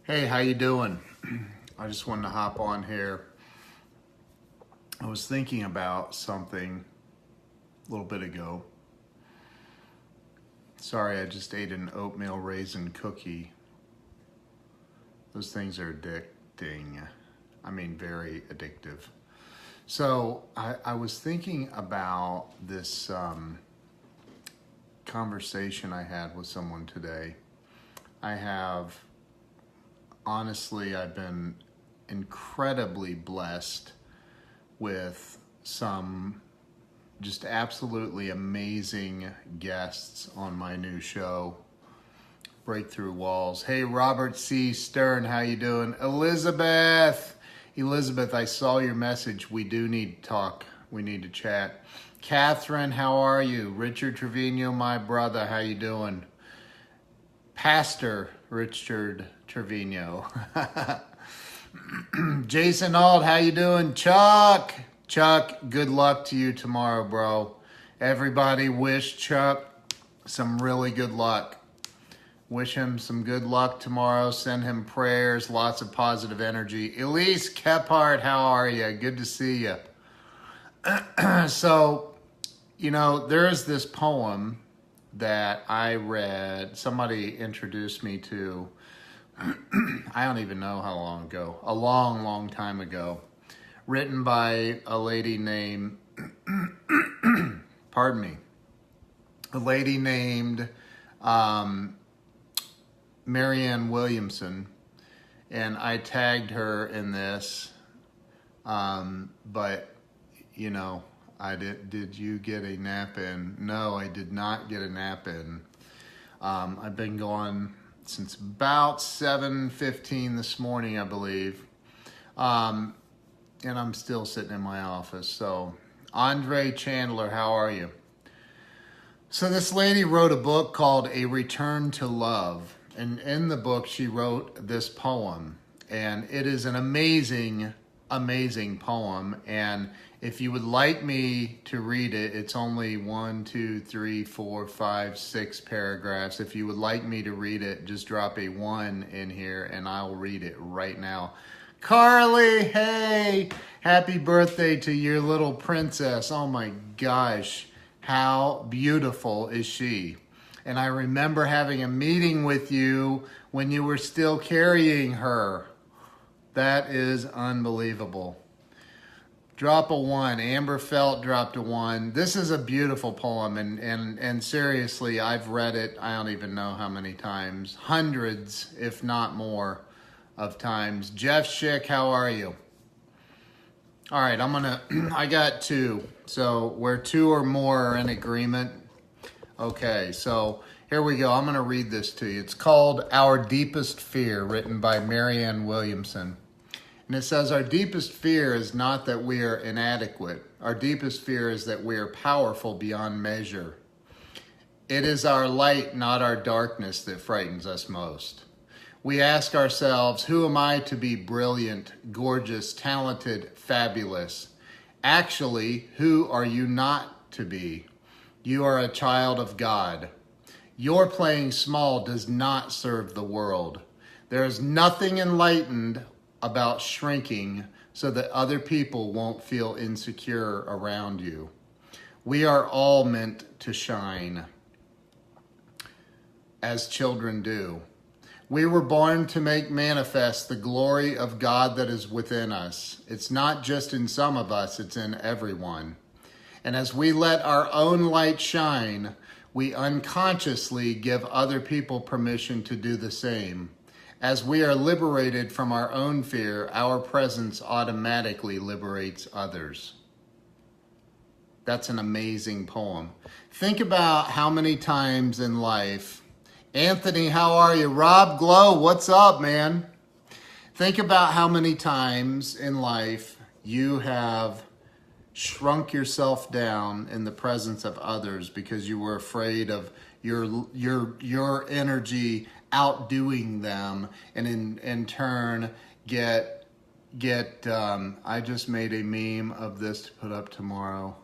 Hey, how you doing? I just wanted to hop on here. I was thinking about something a little bit ago. Sorry, I just ate an oatmeal raisin cookie. Those things are addicting. I mean, very addictive. So I was thinking about this conversation I had with someone today. Honestly, I've been incredibly blessed with some just absolutely amazing guests on my new show, Breakthrough Walls. Hey, Robert C. Stern, how you doing? Elizabeth, I saw your message. We do need to talk. We need to chat. Catherine, how are you? Richard Trevino, my brother, how you doing? Pastor Richard Trevino. Jason Auld, how you doing? Chuck, good luck to you tomorrow, bro. Everybody wish Chuck some really good luck. Wish him some good luck tomorrow. Send him prayers, lots of positive energy. Elise Kephart, how are you? Good to see you. So, there's this poem that I read, somebody introduced me to, I don't even know how long ago, a long time ago, written by a lady named, Marianne Williamson, and I tagged her in this, but, did you get a nap in? No, I did not get a nap in. I've been going since about 7:15 this morning, I believe. And I'm still sitting in my office. So, Andre Chandler, how are you? So this lady wrote a book called A Return to Love. And in the book, she wrote this poem. And it is an amazing poem. And if you would like me to read it, it's only 6 paragraphs. If you would like me to read it, just drop a 1 in here and I'll read it right now. Carly, hey, happy birthday to your little princess. Oh my gosh, how beautiful is she? And I remember having a meeting with you when you were still carrying her. That is unbelievable. Drop a 1. Amber Felt dropped a 1. This is a beautiful poem, and seriously, I've read it, I don't even know how many times. Hundreds, if not more, of times. Jeff Schick, how are you? All right, I got 2. So where 2 or more are in agreement. Okay, so here we go. I'm going to read this to you. It's called Our Deepest Fear, written by Marianne Williamson. And it says, our deepest fear is not that we are inadequate. Our deepest fear is that we are powerful beyond measure. It is our light, not our darkness, that frightens us most. We ask ourselves, who am I to be brilliant, gorgeous, talented, fabulous? Actually, who are you not to be? You are a child of God. Your playing small does not serve the world. There is nothing enlightened about shrinking so that other people won't feel insecure around you. We are all meant to shine, as children do. We were born to make manifest the glory of God that is within us. It's not just in some of us, it's in everyone. And as we let our own light shine, we unconsciously give other people permission to do the same. As we are liberated from our own fear, our presence automatically liberates others. That's an amazing poem. Think about how many times in life, Anthony, how are you? Rob Glow, what's up, man? Think about how many times in life you have shrunk yourself down in the presence of others because you were afraid of your energy outdoing them, and in turn get I just made a meme of this to put up tomorrow.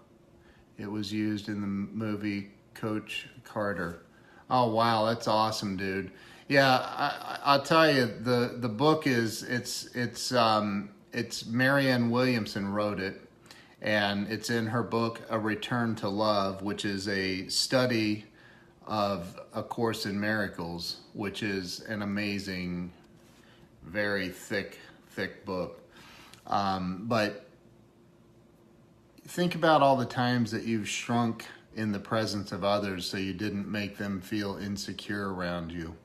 It was used in the movie Coach Carter. Oh wow, that's awesome, dude. Yeah, I'll tell you, the book is, it's Marianne Williamson wrote it, and it's in her book, A Return to Love, which is a study of A Course in Miracles, which is an amazing, very thick book. But think about all the times that you've shrunk in the presence of others so you didn't make them feel insecure around you.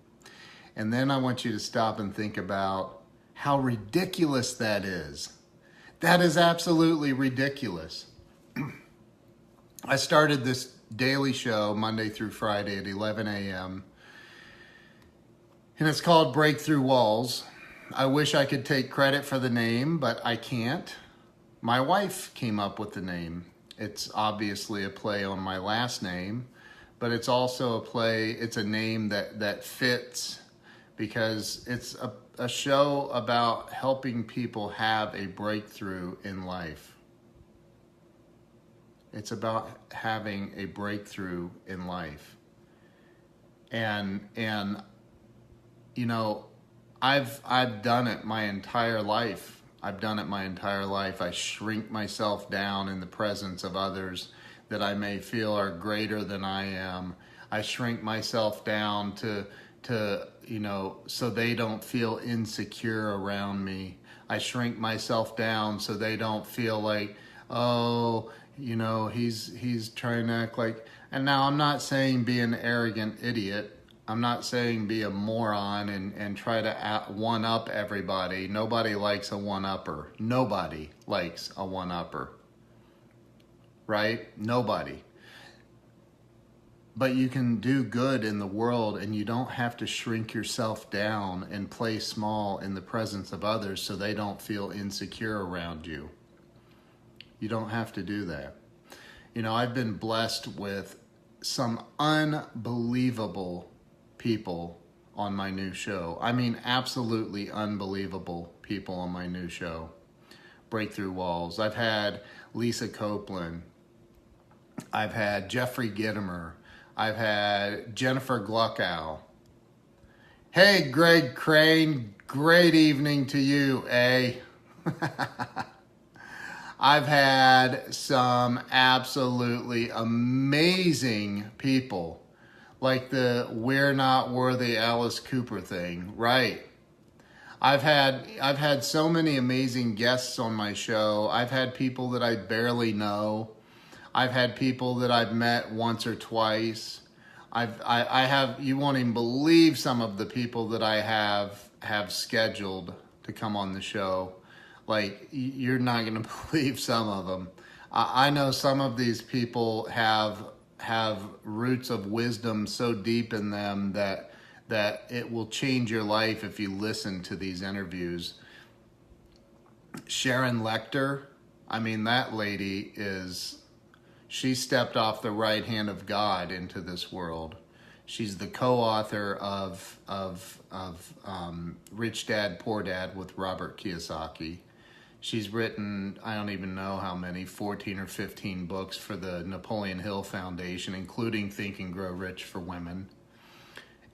And then I want you to stop and think about how ridiculous that is. That is absolutely ridiculous. I started this daily show Monday through Friday at 11 a.m. and it's called Breakthrough Walls. I wish I could take credit for the name, but I can't. My wife came up with the name. It's obviously a play on my last name, but it's also it's a name that fits, because it's a show about helping people have a breakthrough in life. It's about having a breakthrough in life. And you know, I've done it my entire life. I shrink myself down in the presence of others that I may feel are greater than I am. I shrink myself down to you know, so they don't feel insecure around me. I shrink myself down so they don't feel like, oh, you know, he's trying to act like. And now I'm not saying be an arrogant idiot. I'm not saying be a moron and try to one-up everybody. Nobody likes a one-upper. Nobody likes a one-upper. Right? Nobody. But you can do good in the world, and you don't have to shrink yourself down and play small in the presence of others so they don't feel insecure around you. You don't have to do that. You know, I've been blessed with some unbelievable people on my new show. I mean, absolutely unbelievable people on my new show, Breakthrough Walls. I've had Lisa Copeland. I've had Jeffrey Gitomer. I've had Jennifer Gluckow. Hey, Greg Crane, great evening to you, eh? I've had some absolutely amazing people, like the "We're Not Worthy" Alice Cooper thing, right? I've had so many amazing guests on my show. I've had people that I barely know. I've had people that I've met once or twice. I have, you won't even believe some of the people that I have scheduled to come on the show. Like, you're not going to believe some of them. I know some of these people have roots of wisdom so deep in them that it will change your life if you listen to these interviews. Sharon Lecter, I mean, that lady she stepped off the right hand of God into this world. She's the co-author of Rich Dad, Poor Dad with Robert Kiyosaki. She's written, I don't even know how many, 14 or 15 books for the Napoleon Hill Foundation, including Think and Grow Rich for Women.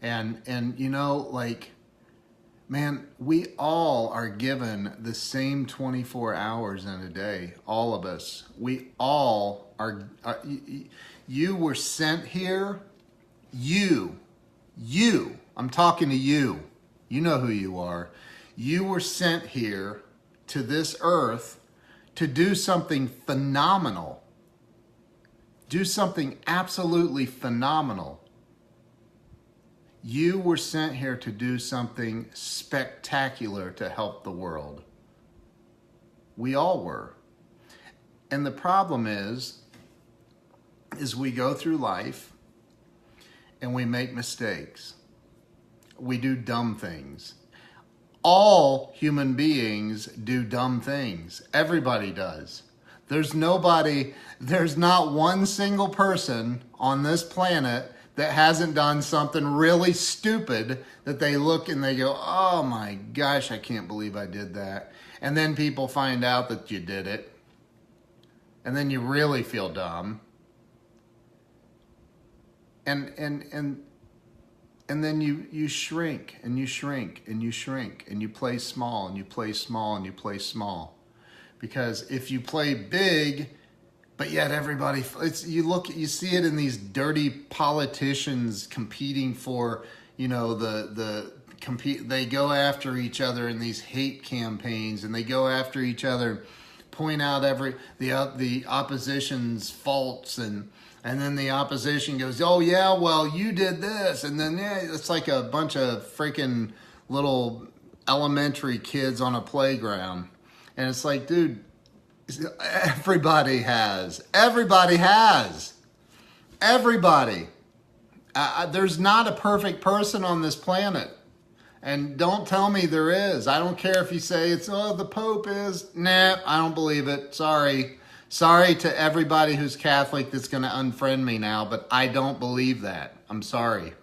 And you know, like, man, we all are given the same 24 hours in a day. All of us. We all are you were sent here. You, I'm talking to you. You know who you are. You were sent here to this earth to do something phenomenal. Do something absolutely phenomenal. You were sent here to do something spectacular to help the world. We all were. And the problem is we go through life and we make mistakes. We do dumb things. All human beings do dumb things. Everybody does. There's not one single person on this planet that hasn't done something really stupid that they look and they go, oh my gosh, I can't believe I did that. And then people find out that you did it. And then you really feel dumb. And And then you shrink and you shrink and you shrink and you play small and you play small and you play small. Because if you play big, but yet everybody, you see it in these dirty politicians competing for, they go after each other in these hate campaigns, and they go after each other, point out the opposition's faults, and then the opposition goes, oh yeah, well you did this, and then it's like a bunch of freaking little elementary kids on a playground, and it's like, dude, everybody has. There's not a perfect person on this planet. And don't tell me there is. I don't care if you say the Pope is. Nah, I don't believe it. Sorry. Sorry to everybody who's Catholic that's going to unfriend me now, but I don't believe that. I'm sorry.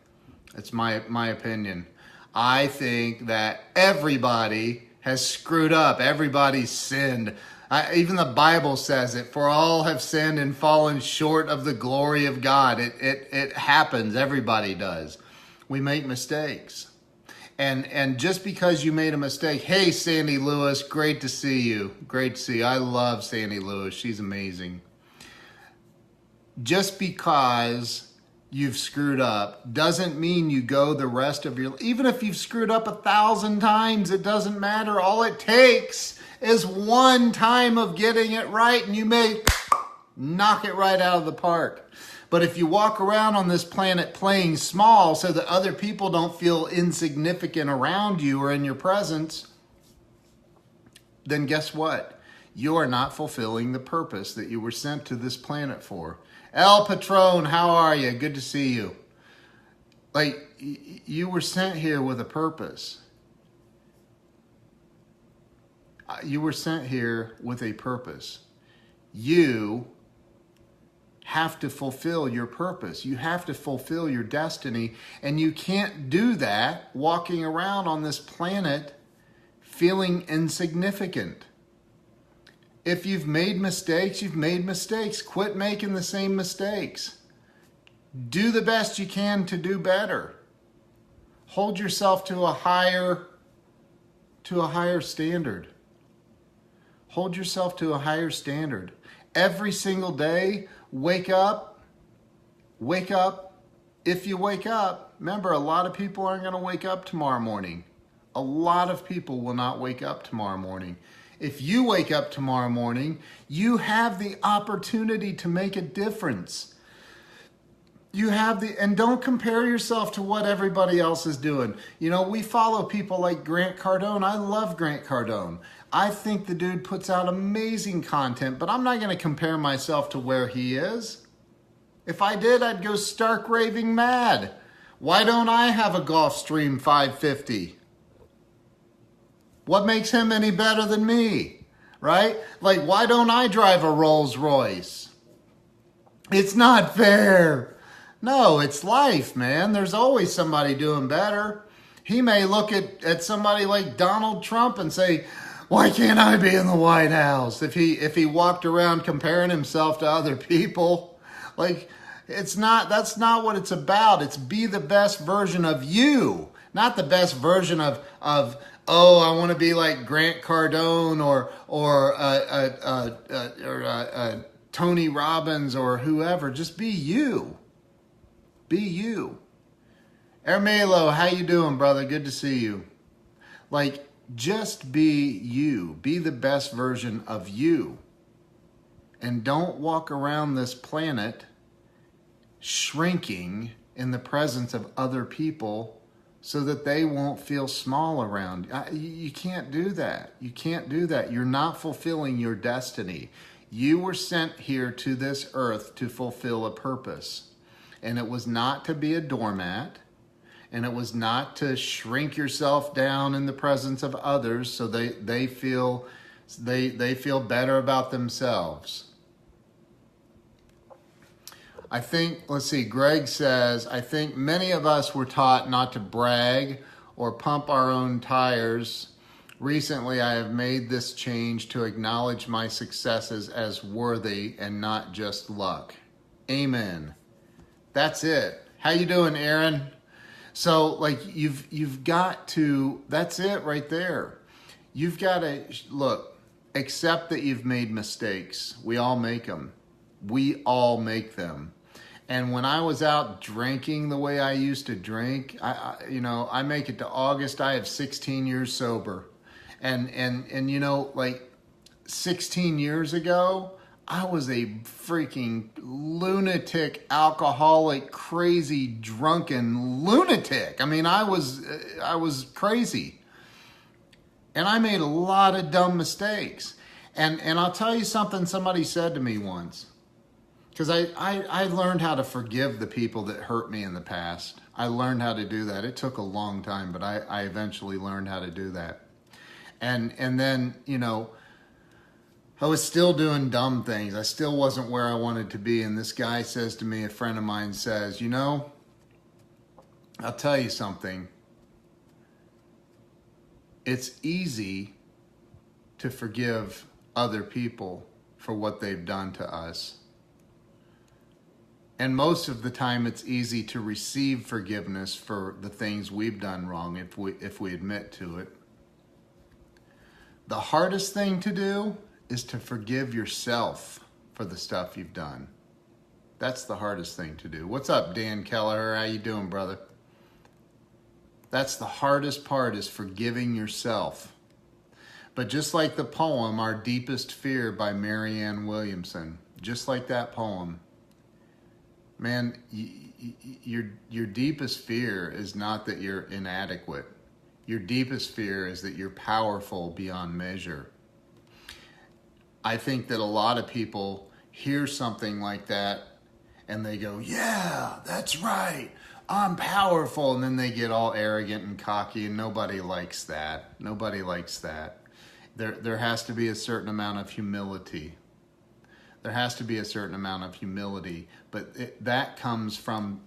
It's my opinion. I think that everybody has screwed up. Everybody's sinned. Even the Bible says it, for all have sinned and fallen short of the glory of God. It happens. Everybody does. We make mistakes. And just because you made a mistake, hey, Sandy Lewis, great to see you. Great to see you. I love Sandy Lewis. She's amazing. Just because you've screwed up doesn't mean you go the rest of your life. Even if you've screwed up 1,000 times, it doesn't matter. All it takes is one time of getting it right, and you may knock it right out of the park. But if you walk around on this planet playing small so that other people don't feel insignificant around you or in your presence, then guess what? You are not fulfilling the purpose that you were sent to this planet for. El Patron, how are you? Good to see you. Like, you were sent here with a purpose. You were sent here with a purpose. You have to fulfill your purpose. You have to fulfill your destiny. And you can't do that walking around on this planet feeling insignificant. If you've made mistakes, you've made mistakes. Quit making the same mistakes. Do the best you can to do better. Hold yourself to a higher standard. Hold yourself to a higher standard. Every single day, wake up. If you wake up, remember, a lot of people aren't going to wake up tomorrow morning. A lot of people will not wake up tomorrow morning. If you wake up tomorrow morning, you have the opportunity to make a difference. And don't compare yourself to what everybody else is doing. We follow people like Grant Cardone. I love Grant Cardone. I think the dude puts out amazing content, but I'm not going to compare myself to where he is. If I did, I'd go stark raving mad. Why don't I have a Gulfstream 550? What makes him any better than me, right? Like, why don't I drive a Rolls Royce? It's not fair. No, it's life, man. There's always somebody doing better. He may look at somebody like Donald Trump and say, why can't I be in the White House? If he walked around comparing himself to other people, like, that's not what it's about. It's be the best version of you, not the best version of I want to be like Grant Cardone or Tony Robbins or whoever. Just be you. Be you. Ermelo, how you doing, brother? Good to see you. Like, just be you. Be the best version of you. And don't walk around this planet shrinking in the presence of other people so that they won't feel small around you. You can't do that. You can't do that. You're not fulfilling your destiny. You were sent here to this earth to fulfill a purpose. And it was not to be a doormat. And it was not to shrink yourself down in the presence of others so they feel better about themselves. I think, let's see, Greg says, I think many of us were taught not to brag or pump our own tires. Recently, I have made this change to acknowledge my successes as worthy and not just luck. Amen. That's it. How you doing, Aaron? So like you've got to, that's it right there. You've got to, look, accept that you've made mistakes. We all make them. We all make them. And when I was out drinking the way I used to drink, I make it to August. I have 16 years sober. And you know, like 16 years ago, I was a freaking lunatic, alcoholic, crazy, drunken lunatic. I mean, I was crazy. And I made a lot of dumb mistakes. And I'll tell you something somebody said to me once. Because I learned how to forgive the people that hurt me in the past. I learned how to do that. It took a long time, but I eventually learned how to do that. And then, you know, I was still doing dumb things. I still wasn't where I wanted to be. And this guy says to me, a friend of mine says, you know, I'll tell you something. It's easy to forgive other people for what they've done to us. And most of the time it's easy to receive forgiveness for the things we've done wrong if we admit to it. The hardest thing to do is to forgive yourself for the stuff you've done. That's the hardest thing to do. What's up, Dan Keller? How you doing, brother? That's the hardest part, is forgiving yourself. But just like the poem, Our Deepest Fear by Marianne Williamson, just like that poem, man, your deepest fear is not that you're inadequate. Your deepest fear is that you're powerful beyond measure. I think that a lot of people hear something like that and they go, yeah, that's right, I'm powerful. And then they get all arrogant and cocky, and nobody likes that. Nobody likes that. There has to be a certain amount of humility. There has to be a certain amount of humility, but that comes from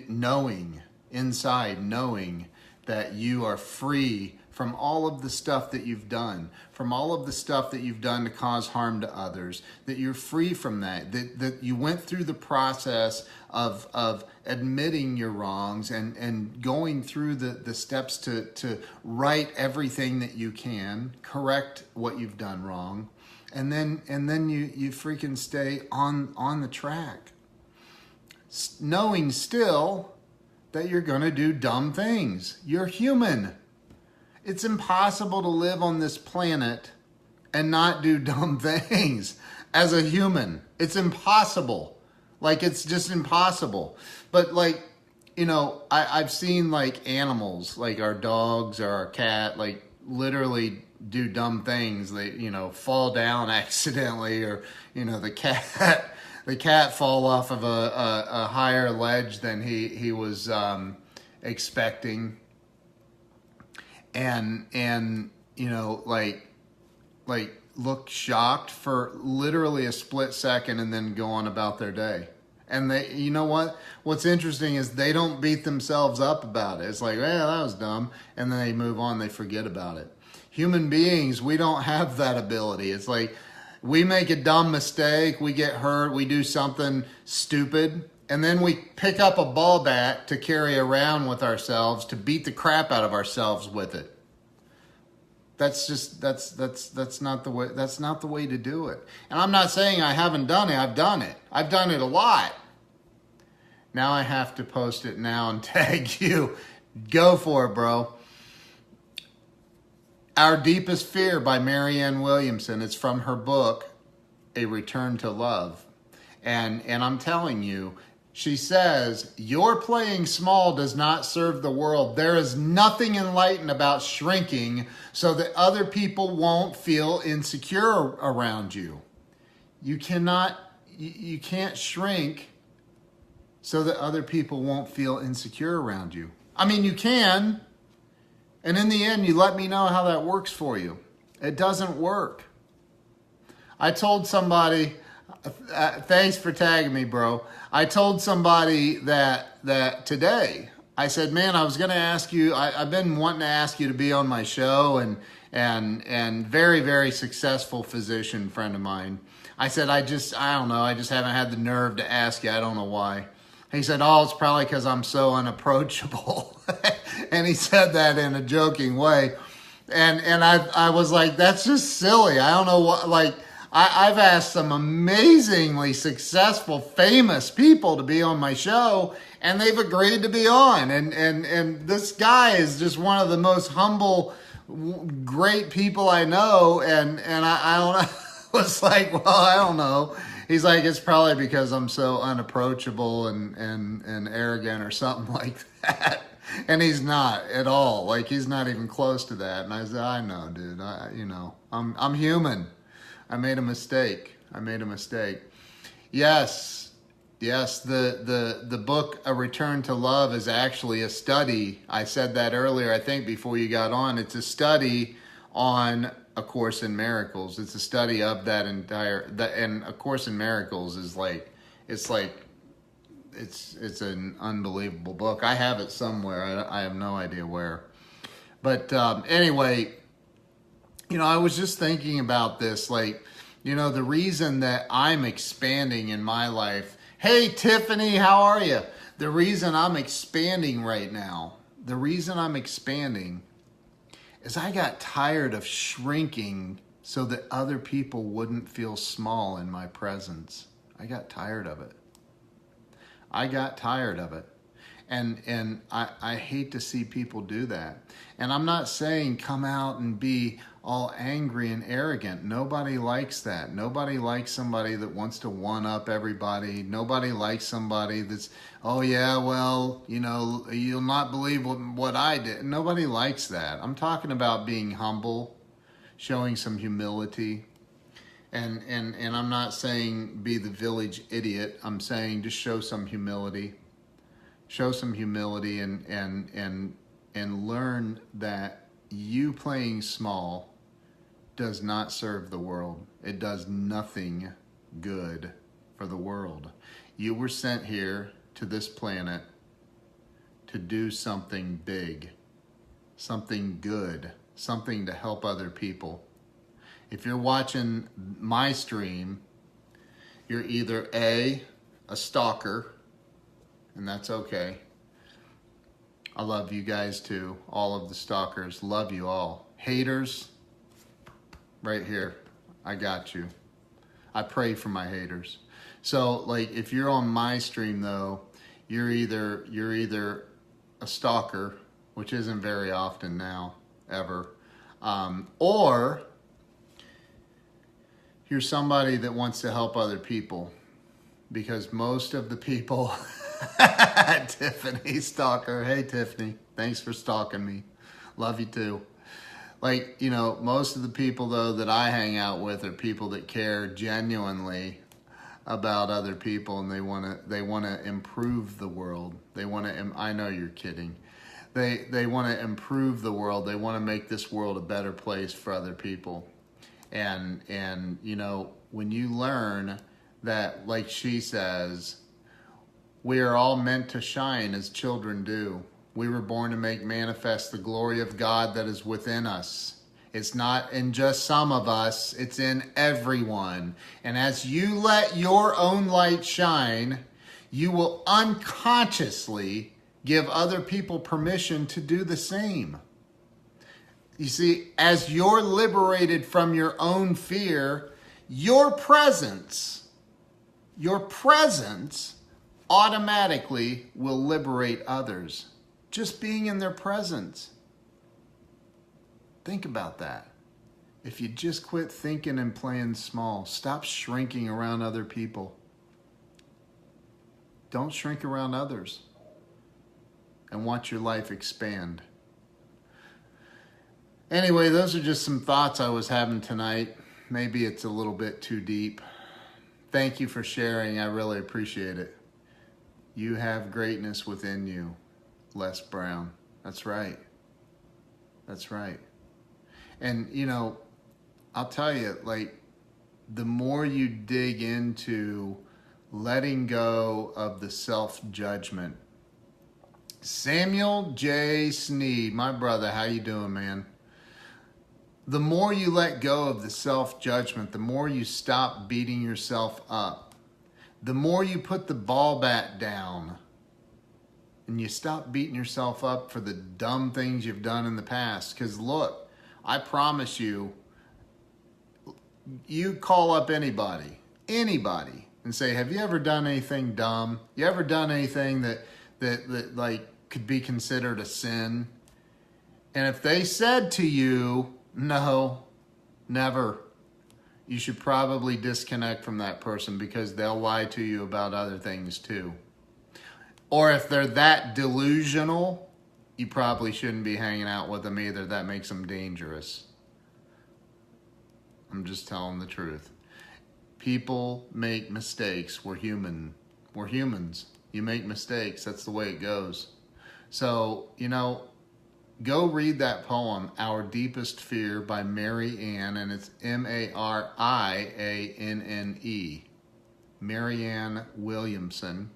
knowing, inside knowing that you are free from all of the stuff that you've done, from all of the stuff that you've done to cause harm to others, that you're free from that you went through the process of admitting your wrongs and going through the steps to right everything that you can, correct what you've done wrong, and then you freaking stay on the track, knowing still that you're gonna do dumb things. You're human. It's impossible to live on this planet and not do dumb things as a human. It's impossible. Like, it's just impossible. But like, you know, I've seen like animals, like our dogs or our cat, like literally do dumb things. They, you know, fall down accidentally, or, you know, the cat fall off of a higher ledge than he was expecting. And you know, like look shocked for literally a split second and then go on about their day. And they, you know what's interesting is they don't beat themselves up about it. It's like, yeah, that was dumb. And then they move on, they forget about it. Human beings, we don't have that ability. It's like, we make a dumb mistake, we get hurt, we do something stupid, and then we pick up a ball bat to carry around with ourselves to beat the crap out of ourselves with it. That's just, that's not the way to do it. And I'm not saying I haven't done it. I've done it. I've done it a lot. Now I have to post it now and tag you. Go for it, bro. Our Deepest Fear by Marianne Williamson. It's from her book, A Return to Love. And I'm telling you, she says, your playing small does not serve the world. There is nothing enlightened about shrinking so that other people won't feel insecure around you. You can't shrink so that other people won't feel insecure around you. I mean, you can. And in the end, you let me know how that works for you. It doesn't work. I told somebody, thanks for tagging me, bro. I told somebody that today, I said, man, I was going to ask you, I've been wanting to ask you to be on my show, and very, very successful physician friend of mine. I said, I don't know. I just haven't had the nerve to ask you. I don't know why. He said, oh, it's probably because I'm so unapproachable. And he said that in a joking way. And I was like, that's just silly. I don't know what, like, I've asked some amazingly successful, famous people to be on my show, and they've agreed to be on. And this guy is just one of the most humble, great people I know. And I don't know. I was like, well, I don't know. He's like, it's probably because I'm so unapproachable and arrogant or something like that. And he's not at all. Like, he's not even close to that. And I said, I know, dude. I'm human. I made a mistake. Yes. The book, A Return to Love, is actually a study. I said that earlier, I think, before you got on. It's a study on A Course in Miracles. It's a study of that and A Course in Miracles is like, it's an unbelievable book. I have it somewhere. I have no idea where. But anyway, I was just thinking about this, like, the reason that I'm expanding in my life. Hey, Tiffany, how are you? The reason I'm expanding right now, is I got tired of shrinking so that other people wouldn't feel small in my presence. I got tired of it. And I hate to see people do that. And I'm not saying come out and be all angry and arrogant. Nobody likes that. Nobody likes somebody that wants to one-up everybody. Nobody likes somebody that's, oh yeah, well, you'll not believe what I did. Nobody likes that. I'm talking about being humble, showing some humility. And I'm not saying be the village idiot. I'm saying just show some humility. Show some humility and learn that you playing small does not serve the world. It does nothing good for the world. You were sent here to this planet to do something big, something good, something to help other people. If you're watching my stream, you're either a stalker, and that's okay. I love you guys too. All of the stalkers, love you all. Haters, right here, I got you. I pray for my haters. So, like, if you're on my stream though, you're either a stalker, which isn't very often now, ever, or you're somebody that wants to help other people, because most of the people, Tiffany, stalker. Hey, Tiffany, thanks for stalking me. Love you too. Like, most of the people though that I hang out with are people that care genuinely about other people, and they want to improve the world. I know you're kidding. They want to improve the world. They want to make this world a better place for other people. And when you learn that, like she says, we are all meant to shine as children do. We were born to make manifest the glory of God that is within us. It's not in just some of us, it's in everyone. And as you let your own light shine, you will unconsciously give other people permission to do the same. You see, as you're liberated from your own fear, your presence automatically will liberate others. Just being in their presence. Think about that. If you just quit thinking and playing small, stop shrinking around other people. Don't shrink around others and watch your life expand. Anyway, those are just some thoughts I was having tonight. Maybe it's a little bit too deep. Thank you for sharing. I really appreciate it. You have greatness within you, Les Brown. That's right. That's right. And, I'll tell you, like, the more you dig into letting go of the self-judgment. Samuel J. Sneed, my brother, how you doing, man? The more you let go of the self-judgment, the more you stop beating yourself up, the more you put the ball bat down, and you stop beating yourself up for the dumb things you've done in the past. Because look, I promise you, you call up anybody, and say, have you ever done anything dumb? You ever done anything that like could be considered a sin? And if they said to you, no, never, you should probably disconnect from that person, because they'll lie to you about other things too. Or if they're that delusional, you probably shouldn't be hanging out with them either. That makes them dangerous. I'm just telling the truth. People make mistakes. We're human. We're humans. You make mistakes. That's the way it goes. So, go read that poem, Our Deepest Fear by Marianne, and it's Marianne. Marianne Williamson.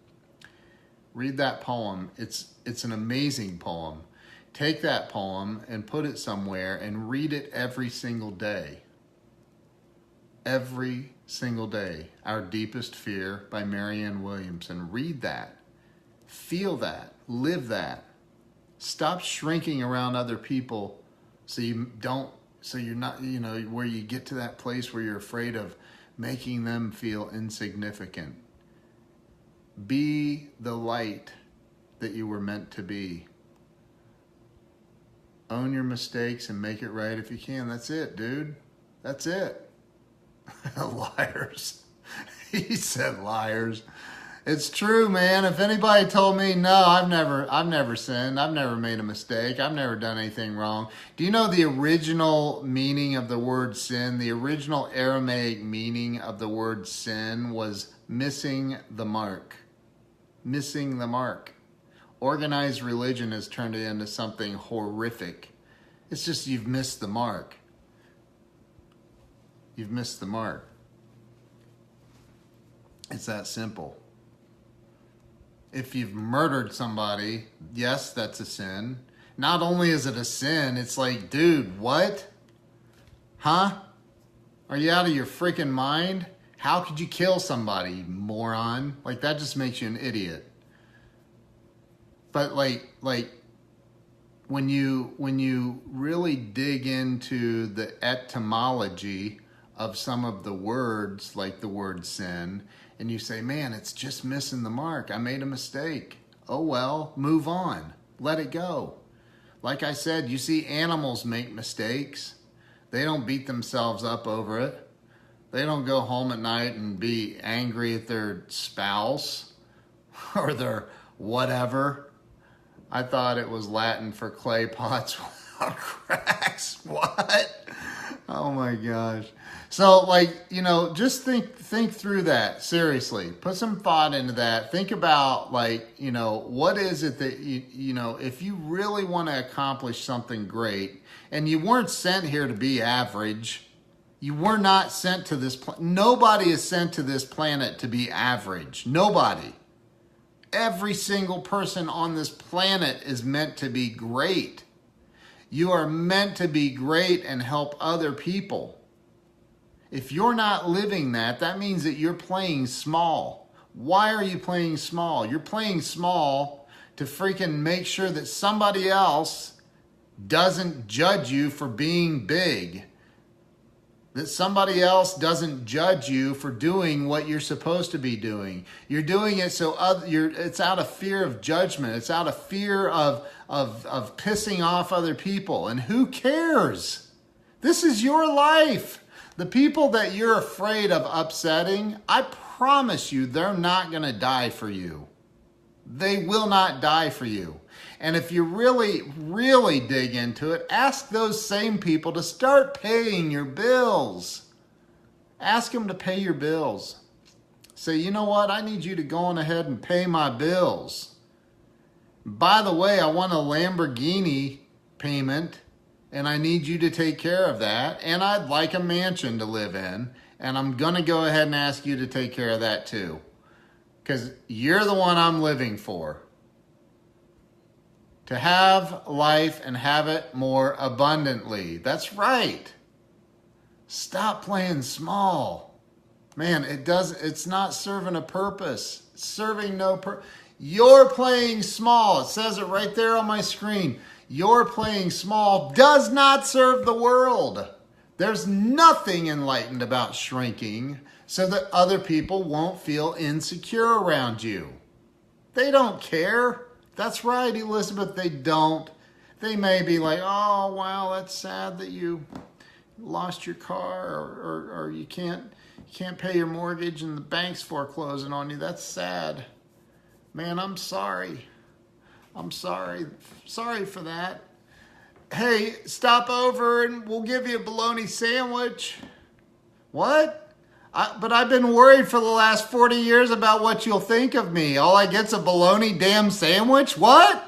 Read that poem. It's an amazing poem. Take that poem and put it somewhere and read it every single day. Every single day. Our Deepest Fear by Marianne Williamson. Read that. Feel that. Live that. Stop shrinking around other people so you're not, where you get to that place where you're afraid of making them feel insignificant. Be the light that you were meant to be. Own your mistakes and make it right if you can. That's it, dude. That's it. Liars. He said liars. It's true, man. If anybody told me, no, I've never sinned. I've never made a mistake. I've never done anything wrong. Do you know the original meaning of the word sin? The original Aramaic meaning of the word sin was missing the mark. Missing the mark. Organized religion has turned it into something horrific. It's just you've missed the mark. You've missed the mark. It's that simple. If you've murdered somebody, yes, that's a sin. Not only is it a sin, it's like, dude, what? Huh? Are you out of your freaking mind? How could you kill somebody, you moron? Like, that just makes you an idiot. But like when you really dig into the etymology of some of the words, like the word sin, and you say, man, it's just missing the mark. I made a mistake. Oh well, move on. Let it go. Like I said, you see animals make mistakes. They don't beat themselves up over it. They don't go home at night and be angry at their spouse or their whatever. I thought it was Latin for clay pots without cracks. What? Oh my gosh. So just think through that. Seriously, put some thought into that. Think about what is it that if you really want to accomplish something great, and you weren't sent here to be average. You were not sent to this nobody is sent to this planet to be average. Nobody. Every single person on this planet is meant to be great. You are meant to be great and help other people. If you're not living that, that means that you're playing small. Why are you playing small? You're playing small to freaking make sure that somebody else doesn't judge you for being big. That somebody else doesn't judge you for doing what you're supposed to be doing. You're doing it so it's out of fear of judgment. It's out of fear of pissing off other people. And who cares? This is your life. The people that you're afraid of upsetting, I promise you, they're not going to die for you. They will not die for you. And if you really, really dig into it, ask those same people to start paying your bills. Ask them to pay your bills. Say, you know what? I need you to go on ahead and pay my bills. By the way, I want a Lamborghini payment, and I need you to take care of that. And I'd like a mansion to live in, and I'm going to go ahead and ask you to take care of that too. Because you're the one I'm living for. To have life and have it more abundantly. That's right. Stop playing small. Man, it's not serving a purpose. It's serving no purpose. You're playing small. It says it right there on my screen. Your playing small does not serve the world. There's nothing enlightened about shrinking so that other people won't feel insecure around you. They don't care. That's right, Elizabeth, they don't. They may be like, oh, wow, that's sad that you lost your car or you can't pay your mortgage and the bank's foreclosing on you. That's sad. Man, I'm sorry. I'm sorry. Sorry for that. Hey, stop over and we'll give you a bologna sandwich. What? But I've been worried for the last 40 years about what you'll think of me. All I get's a bologna damn sandwich? What?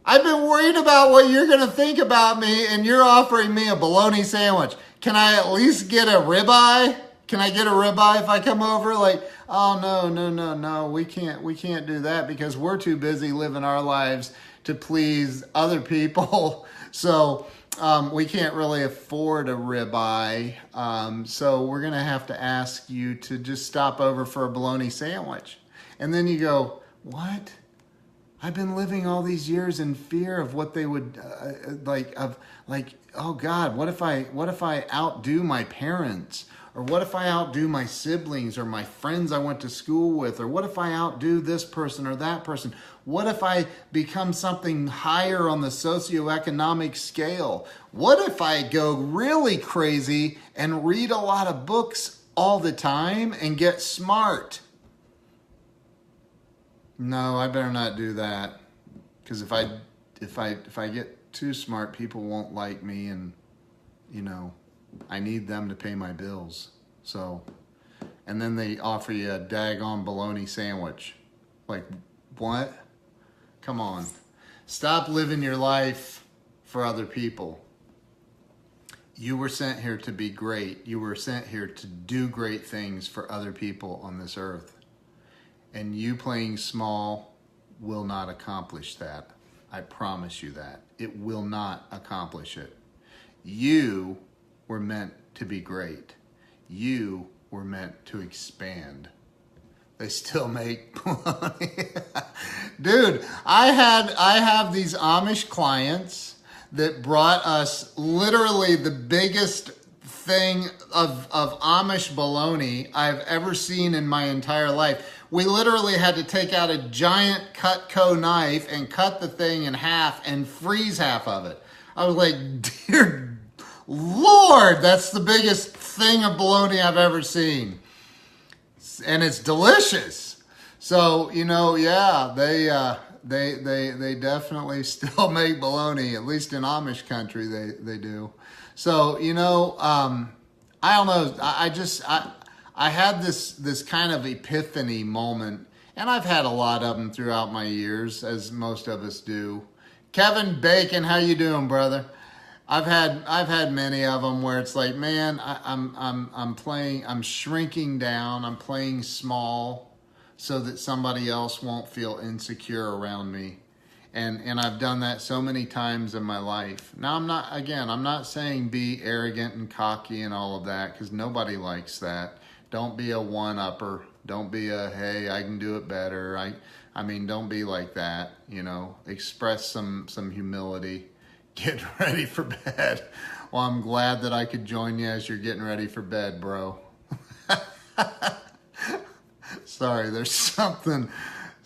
I've been worried about what you're going to think about me, and you're offering me a bologna sandwich. Can I at least get a ribeye? Can I get a ribeye if I come over? Like, oh, no. We can't do that because we're too busy living our lives to please other people. So we can't really afford a ribeye. So we're going to have to ask you to just stop over for a bologna sandwich. And then you go, what? I've been living all these years in fear of what they would oh God, what if I outdo my parents? Or what if I outdo my siblings or my friends I went to school with? Or what if I outdo this person or that person? What if I become something higher on the socioeconomic scale? What if I go really crazy and read a lot of books all the time and get smart? No, I better not do that. Because if I get too smart, people won't like me, and I need them to pay my bills. So, and then they offer you a daggone bologna sandwich. Like, what? Come on. Stop living your life for other people. You were sent here to be great. You were sent here to do great things for other people on this earth. And you playing small will not accomplish that. I promise you that. It will not accomplish it. You were meant to be great. You were meant to expand. They still make bologna. Dude, I have these Amish clients that brought us literally the biggest thing of Amish bologna I've ever seen in my entire life. We literally had to take out a giant Cutco knife and cut the thing in half and freeze half of it. I was like, dear Lord, that's the biggest thing of bologna I've ever seen. And it's delicious. So, yeah, they definitely still make bologna, at least in Amish country they do. So, I don't know, I had this kind of epiphany moment, and I've had a lot of them throughout my years, as most of us do. Kevin Bacon, how you doing, brother? I've had many of them where it's like, man, I'm shrinking down, I'm playing small so that somebody else won't feel insecure around me. And I've done that so many times in my life. Now, I'm not saying be arrogant and cocky and all of that, because nobody likes that. Don't be a one-upper. Don't be a, hey, I can do it better. I mean, don't be like that, Express some humility. Get ready for bed. Well, I'm glad that I could join you as you're getting ready for bed, bro. Sorry, there's something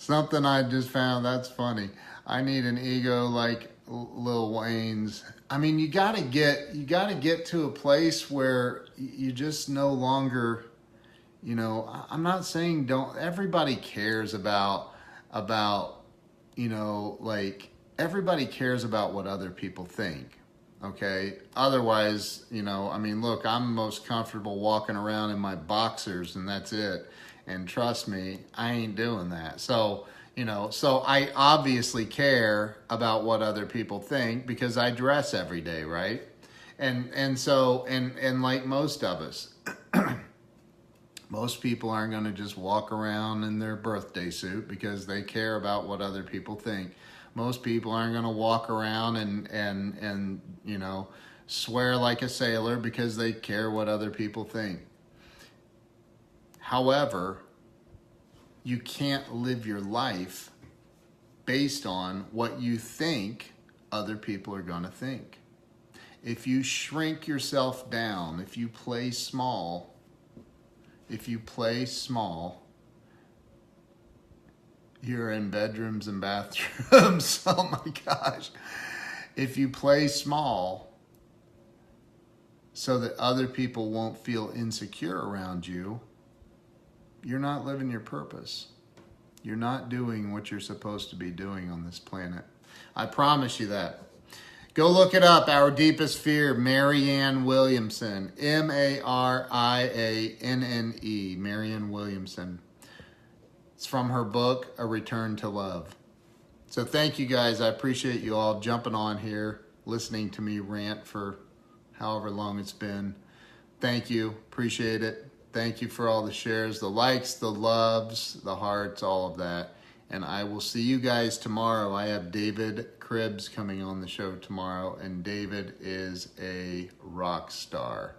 I just found that's funny. I need an ego like Lil Wayne's. I mean, you gotta get to a place where you just no longer, I'm not saying everybody cares about, everybody cares about what other people think. Okay. Otherwise, look, I'm most comfortable walking around in my boxers and that's it. And trust me, I ain't doing that. So I obviously care about what other people think because I dress every day, right? And so like most of us, most people aren't going to just walk around in their birthday suit because they care about what other people think. Most people aren't going to walk around and swear like a sailor because they care what other people think. However, you can't live your life based on what you think other people are going to think. If you shrink yourself down, if you play small, you're in bedrooms and bathrooms. Oh my gosh. If you play small so that other people won't feel insecure around you, you're not living your purpose. You're not doing what you're supposed to be doing on this planet. I promise you that. Go look it up, Our Deepest Fear, Marianne Williamson, Marianne, Marianne Williamson. It's from her book, A Return to Love. So thank you guys. I appreciate you all jumping on here, listening to me rant for however long it's been. Thank you. Appreciate it. Thank you for all the shares, the likes, the loves, the hearts, all of that. And I will see you guys tomorrow. I have David Cribbs coming on the show tomorrow, and David is a rock star.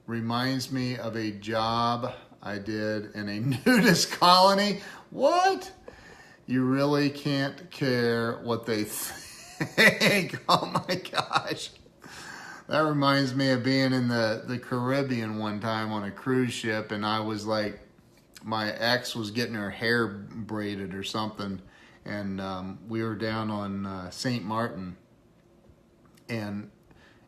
Reminds me of a job I did in a nudist colony. What? You really can't care what they think. Oh my gosh. That reminds me of being in the Caribbean one time on a cruise ship, and I was like, my ex was getting her hair braided or something, and we were down on St. Martin, and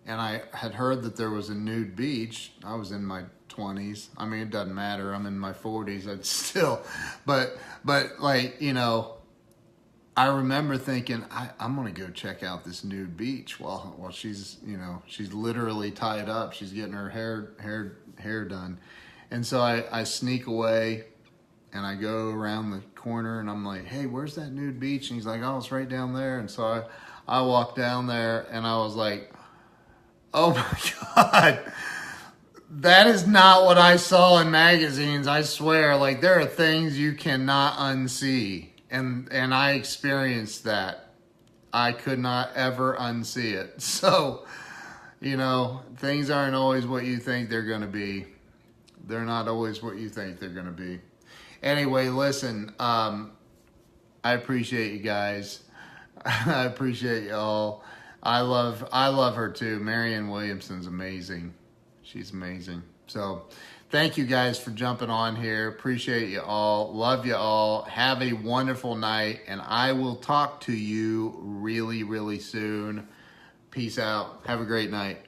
I had heard that there was a nude beach. I was in my 20s. I mean, it doesn't matter. I'm in my 40s. I'd still, but like, you know, I remember thinking, I'm going to go check out this nude beach while she's, you know, she's literally tied up. She's getting her hair done. And so I sneak away and I go around the corner and I'm like, hey, where's that nude beach? And he's like, oh, it's right down there. And so I walked down there and I was like, oh my God, that is not what I saw in magazines. I swear, like, there are things you cannot unsee. And I experienced that. I could not ever unsee it. So, you know, things aren't always what you think they're going to be. They're not always what you think they're going to be. Anyway, listen, I appreciate you guys. I appreciate y'all. I love her too. Marianne Williamson's amazing. She's amazing. So thank you guys for jumping on here. Appreciate you all. Love you all. Have a wonderful night, and I will talk to you really, really soon. Peace out. Have a great night.